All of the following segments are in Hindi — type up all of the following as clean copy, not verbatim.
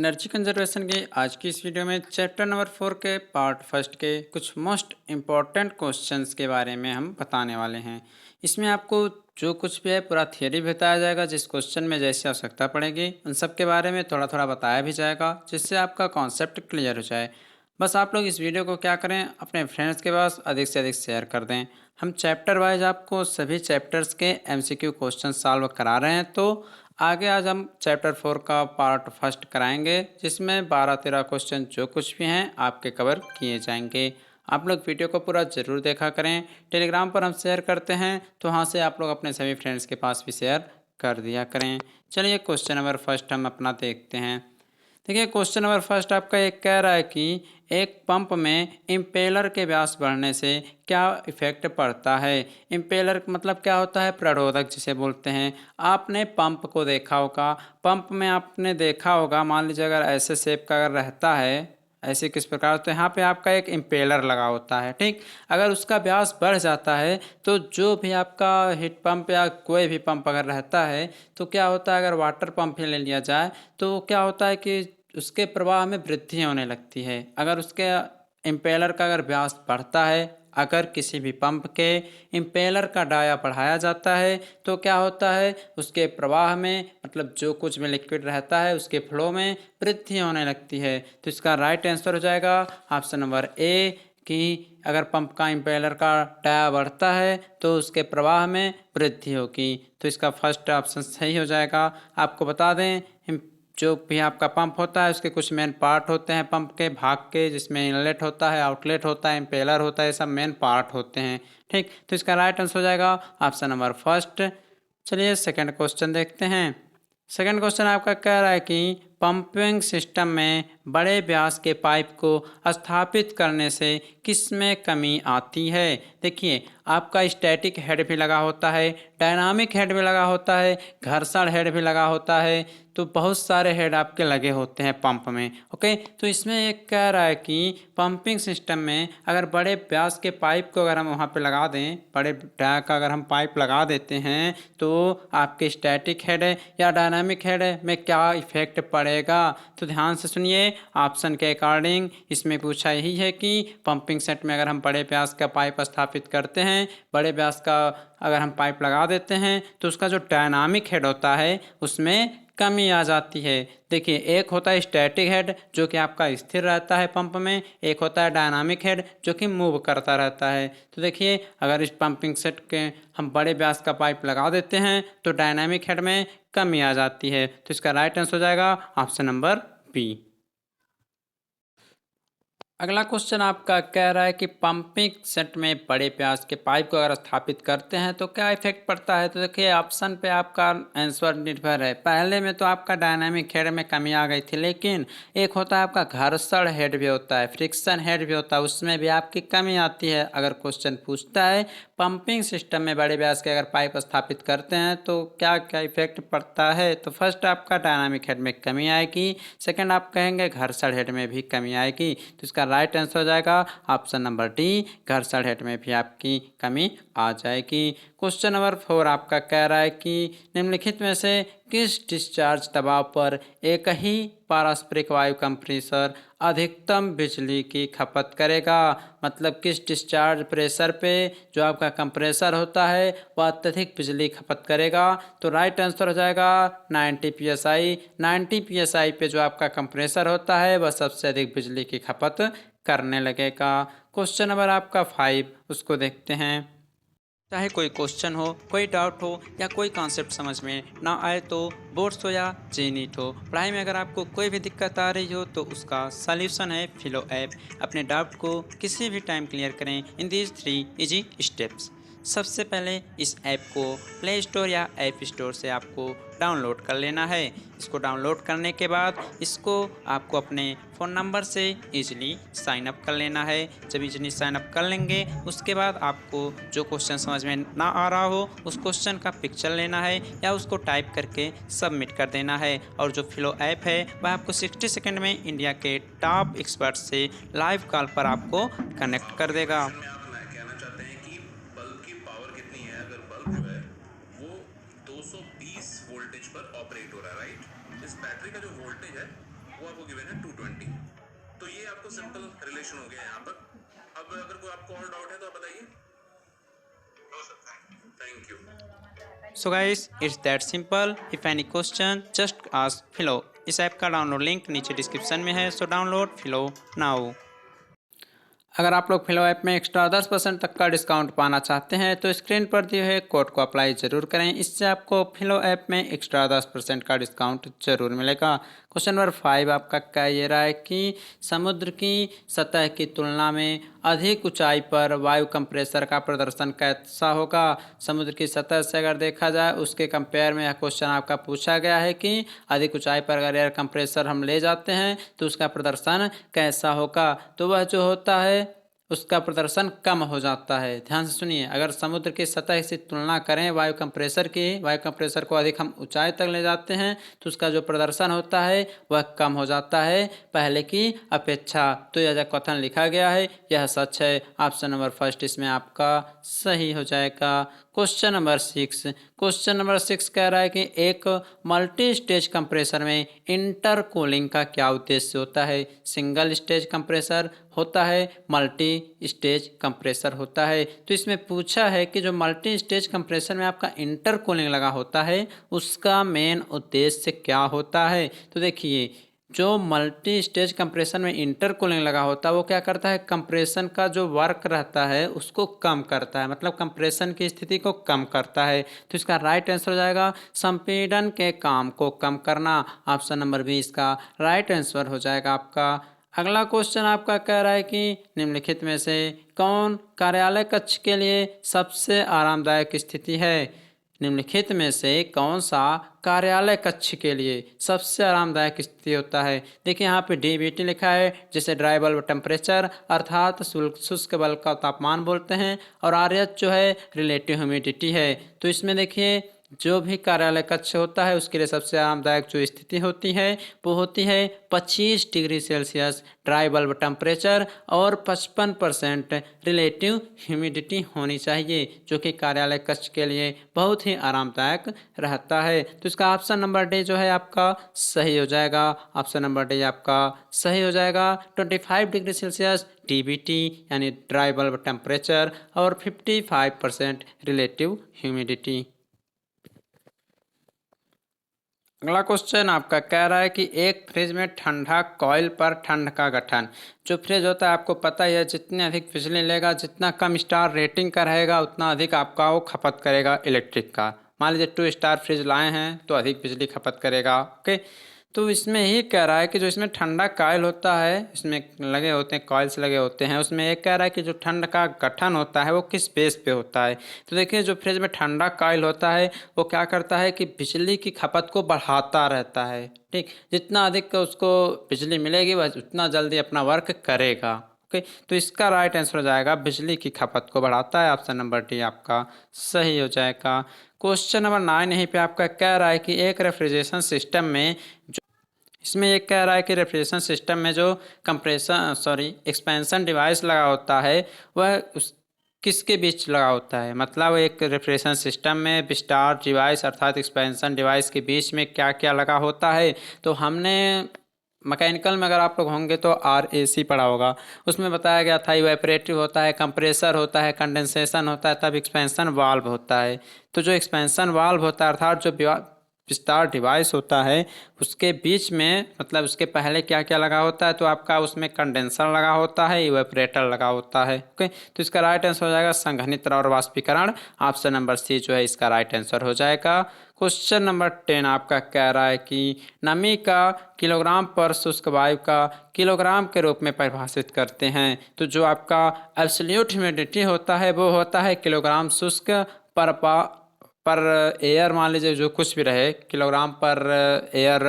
एनर्जी कंजर्वेशन की आज की इस वीडियो में चैप्टर नंबर 4 के पार्ट फर्स्ट के कुछ मोस्ट इम्पॉर्टेंट क्वेश्चंस के बारे में हम बताने वाले हैं। इसमें आपको जो कुछ भी है पूरा थियरी भी बताया जाएगा, जिस क्वेश्चन में जैसी आवश्यकता पड़ेगी उन सब के बारे में थोड़ा थोड़ा बताया भी जाएगा, जिससे आपका कॉन्सेप्ट क्लियर हो जाए। बस आप लोग इस वीडियो को क्या करें, अपने फ्रेंड्स के पास अधिक से अधिक शेयर कर दें। हम चैप्टर वाइज आपको सभी चैप्टर्स के एमसीक्यू क्वेश्चन सॉल्व करा रहे हैं। तो आगे आज हम चैप्टर 4 का पार्ट फर्स्ट कराएंगे, जिसमें 12-13 क्वेश्चन जो कुछ भी हैं आपके कवर किए जाएंगे। आप लोग वीडियो को पूरा ज़रूर देखा करें। टेलीग्राम पर हम शेयर करते हैं, तो वहाँ से आप लोग अपने सभी फ्रेंड्स के पास भी शेयर कर दिया करें। चलिए क्वेश्चन नंबर फर्स्ट हम अपना देखते हैं। देखिए क्वेश्चन नंबर फर्स्ट आपका एक कह रहा है कि एक पंप में इम्पेलर के व्यास बढ़ने से क्या इफेक्ट पड़ता है। इम्पेलर मतलब क्या होता है, प्ररोधक जिसे बोलते हैं। आपने पंप को देखा होगा, पंप में आपने देखा होगा, मान लीजिए अगर ऐसे शेप का अगर रहता है ऐसे किस प्रकार, तो यहाँ पे आपका एक इम्पेलर लगा होता है। ठीक, अगर उसका व्यास बढ़ जाता है तो जो भी आपका हीट पंप या कोई भी पंप अगर रहता है तो क्या होता है, अगर वाटर पंप ही ले लिया जाए तो क्या होता है कि उसके प्रवाह में वृद्धि होने लगती है। अगर उसके इम्पेलर का अगर व्यास बढ़ता है, अगर किसी भी पंप के इम्पेलर का डाया बढ़ाया जाता है तो क्या होता है, उसके प्रवाह में मतलब जो कुछ भी लिक्विड रहता है उसके फ्लो में वृद्धि होने लगती है। तो इसका राइट आंसर हो जाएगा ऑप्शन नंबर ए कि अगर पंप का इम्पेलर का डाया बढ़ता है तो उसके प्रवाह में वृद्धि होगी। तो इसका फर्स्ट ऑप्शन सही हो जाएगा। आपको बता दें, जो भी आपका पंप होता है उसके कुछ मेन पार्ट होते हैं पंप के भाग के, जिसमें इनलेट होता है, आउटलेट होता है, इम्पेलर होता है, ये सब मेन पार्ट होते हैं। ठीक, तो इसका राइट आंसर हो जाएगा ऑप्शन नंबर फर्स्ट। चलिए सेकंड क्वेश्चन देखते हैं। सेकंड क्वेश्चन आपका कह रहा है कि पंपिंग सिस्टम में बड़े व्यास के पाइप को स्थापित करने से किस में कमी आती है। देखिए आपका स्टैटिक हेड भी लगा होता है, डायनामिक हेड भी लगा होता है, घर्षण हेड भी लगा होता है, तो बहुत सारे हेड आपके लगे होते हैं पंप में। ओके, तो इसमें एक कह रहा है कि पंपिंग सिस्टम में अगर बड़े व्यास के पाइप को अगर हम वहाँ पे लगा दें, बड़े डाया का अगर हम पाइप लगा देते हैं तो आपके स्टैटिक हेड या डायनामिक हेड में क्या इफेक्ट पड़ेगा। तो ध्यान से सुनिए, ऑप्शन के अकॉर्डिंग इसमें पूछा यही है कि पंपिंग सेट में अगर हम बड़े व्यास का पाइप स्थापित करते हैं, बड़े व्यास का अगर हम पाइप लगा देते हैं तो उसका जो डायनामिक हेड होता है उसमें कमी आ जाती है। देखिए एक होता है स्टैटिक हेड जो कि आपका स्थिर रहता है पंप में, एक होता है डायनामिक हेड जो कि मूव करता रहता है। तो देखिए अगर इस पंपिंग सेट के हम बड़े व्यास का पाइप लगा देते हैं तो डायनामिक हेड में कमी आ जाती है। तो इसका राइट आंसर हो जाएगा ऑप्शन नंबर बी। अगला क्वेश्चन आपका कह रहा है कि पंपिंग सेट में बड़े व्यास के पाइप को अगर स्थापित करते हैं तो क्या इफेक्ट पड़ता है। तो देखिए ऑप्शन पे आपका आंसर निर्भर है। पहले में तो आपका डायनामिक हेड में कमी आ गई थी, लेकिन एक होता है आपका घर्षण हेड भी होता है, फ्रिक्शन हेड भी होता है, उसमें भी आपकी कमी आती है। अगर क्वेश्चन पूछता है पंपिंग सिस्टम में बड़े व्यास के अगर पाइप स्थापित करते हैं तो क्या क्या इफेक्ट पड़ता है, तो फर्स्ट आपका डायनामिक हेड में कमी आएगी, सेकंड आप कहेंगे घर्षण हेड में भी कमी आएगी। तो इसका राइट आंसर हो जाएगा ऑप्शन नंबर डी, घर्षण हेड में भी आपकी कमी आ जाएगी। क्वेश्चन नंबर 4 आपका कह रहा है कि निम्नलिखित में से किस डिस्चार्ज दबाव पर एक ही पारस्परिक वायु कंप्रेसर अधिकतम बिजली की खपत करेगा। मतलब किस डिस्चार्ज प्रेशर पे जो आपका कंप्रेसर होता है वह अत्यधिक बिजली खपत करेगा। तो राइट आंसर हो जाएगा 90 psi। 90 psi पे जो आपका कंप्रेसर होता है वह सबसे अधिक बिजली की खपत करने लगेगा। क्वेश्चन नंबर आपका 5 उसको देखते हैं। चाहे कोई क्वेश्चन हो, कोई डाउट हो या कोई कॉन्सेप्ट समझ में ना आए, तो बोर्ड्स हो या जेनीट हो, पढ़ाई में अगर आपको कोई भी दिक्कत आ रही हो तो उसका सॉल्यूशन है फिलो ऐप। अपने डाउट को किसी भी टाइम क्लियर करें इन दीज 3 इजी स्टेप्स। सबसे पहले इस ऐप को प्ले स्टोर या ऐप स्टोर से आपको डाउनलोड कर लेना है। इसको डाउनलोड करने के बाद इसको आपको अपने फ़ोन नंबर से इजीली साइन अप कर लेना है। जब इजीली साइन अप कर लेंगे उसके बाद आपको जो क्वेश्चन समझ में ना आ रहा हो उस क्वेश्चन का पिक्चर लेना है या उसको टाइप करके सबमिट कर देना है। और जो फिलो ऐप है वह आपको 60 सेकंड में इंडिया के टॉप एक्सपर्ट से लाइव कॉल पर आपको कनेक्ट कर देगा। कहना चाहते हैं कि बल्ब की पावर कितनी है। अगर बल्ब जो है वो 220 वोल्टेज पर ऑपरेट हो रहा है, राइट। इस बैटरी का जो वोल्टेज है वो आपको गिवन है 220। तो ये आपको सिंपल रिलेशन हो गया यहाँ पर। अब अगर कोई आपको और डाउट है तो आप बताइए। No sir, thank you. So guys, it's that simple. If any question just ask Filo. इस ऐप का डाउनलोड लिंक नीचे डिस्क्रिप्शन में है, सो डाउनलोड फिलो नाउ। अगर आप लोग फिलो ऐप में एक्स्ट्रा 10% तक का डिस्काउंट पाना चाहते हैं तो स्क्रीन पर दिए हुए कोड को अप्लाई ज़रूर करें। इससे आपको फिलो ऐप में एक्स्ट्रा 10% का डिस्काउंट ज़रूर मिलेगा। क्वेश्चन नंबर 5 आपका कह ये रहा है कि समुद्र की सतह की तुलना में अधिक ऊंचाई पर वायु कंप्रेसर का प्रदर्शन कैसा होगा। समुद्र की सतह से अगर देखा जाए उसके कंपेयर में यह क्वेश्चन आपका पूछा गया है कि अधिक ऊंचाई पर अगर एयर कंप्रेसर हम ले जाते हैं तो उसका प्रदर्शन कैसा होगा। तो वह जो होता है उसका प्रदर्शन कम हो जाता है। ध्यान से सुनिए, अगर समुद्र की सतह से तुलना करें वायु कंप्रेसर को अधिक हम ऊंचाई तक ले जाते हैं तो उसका जो प्रदर्शन होता है वह कम हो जाता है पहले की अपेक्षा। तो यह जो कथन लिखा गया है यह सच है। ऑप्शन नंबर फर्स्ट इसमें आपका सही हो जाएगा। क्वेश्चन नंबर 6 कह रहा है कि एक मल्टी स्टेज कंप्रेसर में इंटरकूलिंग का क्या उद्देश्य होता है। सिंगल स्टेज कंप्रेसर होता है, मल्टी स्टेज कंप्रेसर होता है। तो इसमें पूछा है कि जो मल्टी स्टेज कंप्रेसर में आपका इंटरकूलिंग लगा होता है उसका मेन उद्देश्य क्या होता है। तो देखिए, जो मल्टी स्टेज कंप्रेशन में इंटरकूलिंग लगा होता है वो क्या करता है, कंप्रेशन का जो वर्क रहता है उसको कम करता है, मतलब कंप्रेशन की स्थिति को कम करता है। तो इसका राइट आंसर हो जाएगा संपीड़न के काम को कम करना। ऑप्शन नंबर 20 इसका राइट आंसर हो जाएगा आपका। अगला क्वेश्चन आपका कह रहा है कि निम्नलिखित में से कौन कार्यालय कक्ष के लिए सबसे आरामदायक स्थिति है। निम्नलिखित में से कौन सा कार्यालय कक्ष के लिए सबसे आरामदायक स्थिति होता है। देखिए यहाँ पे डीबीटी लिखा है, जैसे ड्राई बल्ब टेम्परेचर अर्थात शुष्क बल्ब का तापमान बोलते हैं, और आरएच जो है रिलेटिव ह्यूमिडिटी है। तो इसमें देखिए जो भी कार्यालय कक्ष होता है उसके लिए सबसे आरामदायक जो स्थिति होती है वो होती है 25 degree Celsius dry bulb temperature और 55% रिलेटिव ह्यूमिडिटी होनी चाहिए, जो कि कार्यालय कक्ष के लिए बहुत ही आरामदायक रहता है। तो इसका ऑप्शन नंबर डी जो है आपका सही हो जाएगा। ऑप्शन नंबर डी आपका सही हो जाएगा। 25 डिग्री सेल्सियस डीबीटी यानी ड्राई बल्ब टेम्परेचर और 55% रिलेटिव ह्यूमिडिटी। अगला क्वेश्चन आपका कह रहा है कि एक फ्रिज में ठंडा कॉइल पर ठंड का गठन। जो फ्रिज होता है आपको पता ही है, जितनी अधिक बिजली लेगा, जितना कम स्टार रेटिंग का रहेगा उतना अधिक आपका वो खपत करेगा इलेक्ट्रिक का। मान लीजिए 2 स्टार फ्रिज लाए हैं तो अधिक बिजली खपत करेगा। ओके, तो इसमें ही कह रहा है कि जो इसमें ठंडा कॉइल होता है, इसमें लगे होते हैं कॉइल्स लगे होते हैं, उसमें एक कह रहा है कि जो ठंड का गठन होता है वो किस बेस पे होता है। तो देखिए जो फ्रिज में ठंडा कॉइल होता है वो क्या करता है कि बिजली की खपत को बढ़ाता रहता है। ठीक, जितना अधिक उसको बिजली मिलेगी वह उतना जल्दी अपना वर्क करेगा। ओके, तो इसका राइट आंसर हो जाएगा बिजली की खपत को बढ़ाता है। ऑप्शन नंबर डी आपका सही हो जाएगा। क्वेश्चन नंबर 9 यहीं पे आपका कह रहा है कि एक रेफ्रिजरेशन सिस्टम में इसमें एक कह रहा है कि रेफ्रिजरेशन सिस्टम में जो एक्सपेंशन डिवाइस लगा होता है वह उस किसके बीच लगा होता है। मतलब एक रेफ्रिजरेशन सिस्टम में विस्टार डिवाइस अर्थात एक्सपेंशन डिवाइस के बीच में क्या क्या लगा होता है। तो हमने मैकेनिकल में अगर आप लोग होंगे तो RAC पढ़ा होगा, उसमें बताया गया था इवेपोरेटिव होता है, कंप्रेसर होता है, कंडेंसेशन होता है, तब एक्सपेंशन वाल्व होता है। तो जो एक्सपेंशन वाल्व होता है अर्थात जो विस्तार डिवाइस होता है उसके बीच में, मतलब उसके पहले क्या क्या लगा होता है, तो आपका उसमें कंडेंसर लगा होता है, इवेपोरेटर लगा होता है। ओके, तो इसका राइट आंसर हो जाएगा संघनित्र और वाष्पीकरण। ऑप्शन नंबर सी जो है इसका राइट आंसर हो जाएगा। क्वेश्चन नंबर 10 आपका कह रहा है कि नमी का किलोग्राम पर शुष्क वायु का किलोग्राम के रूप में परिभाषित करते हैं। तो जो आपका एब्सोल्यूट ह्यूमिडिटी होता है वो होता है किलोग्राम शुष्क पर एयर, मान लीजिए जो कुछ भी रहे, किलोग्राम पर एयर,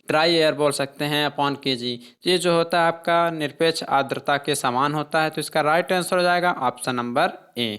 ड्राई एयर बोल सकते हैं, अपॉन केजी। ये जो होता है आपका निरपेक्ष आर्द्रता के समान होता है। तो इसका राइट आंसर हो जाएगा ऑप्शन नंबर ए।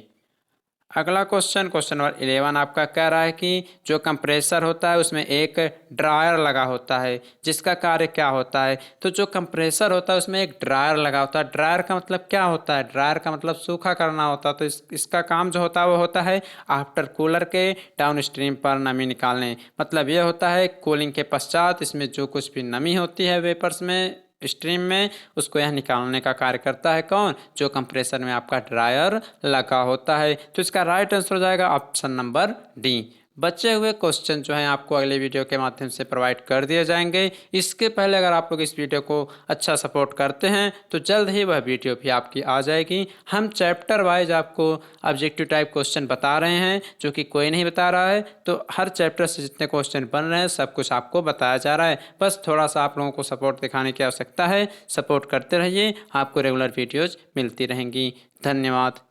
अगला क्वेश्चन नंबर 11 आपका कह रहा है कि जो कंप्रेसर होता है उसमें एक ड्रायर लगा होता है, जिसका कार्य क्या होता है। तो जो कंप्रेसर होता है उसमें एक ड्रायर लगा होता है। ड्रायर का मतलब क्या होता है? ड्रायर का मतलब सूखा करना होता है। तो इसका काम जो होता है वो होता है आफ्टर कूलर के डाउन स्ट्रीम पर नमी निकालने। मतलब ये होता है कूलिंग के पश्चात इसमें जो कुछ भी नमी होती है वेपर्स में, स्ट्रीम में, उसको यह निकालने का कार्य करता है कौन? जो कंप्रेसर में आपका ड्रायर लगा होता है। तो इसका राइट आंसर हो जाएगा ऑप्शन नंबर डी। बचे हुए क्वेश्चन जो हैं आपको अगले वीडियो के माध्यम से प्रोवाइड कर दिए जाएंगे। इसके पहले अगर आप लोग इस वीडियो को अच्छा सपोर्ट करते हैं तो जल्द ही वह वीडियो भी आपकी आ जाएगी। हम चैप्टर वाइज आपको ऑब्जेक्टिव टाइप क्वेश्चन बता रहे हैं, जो कि कोई नहीं बता रहा है। तो हर चैप्टर से जितने क्वेश्चन बन रहे हैं सब कुछ आपको बताया जा रहा है। बस थोड़ा सा आप लोगों को सपोर्ट दिखाने की आवश्यकता है। सपोर्ट करते रहिए, आपको रेगुलर वीडियोज़ मिलती रहेंगी। धन्यवाद।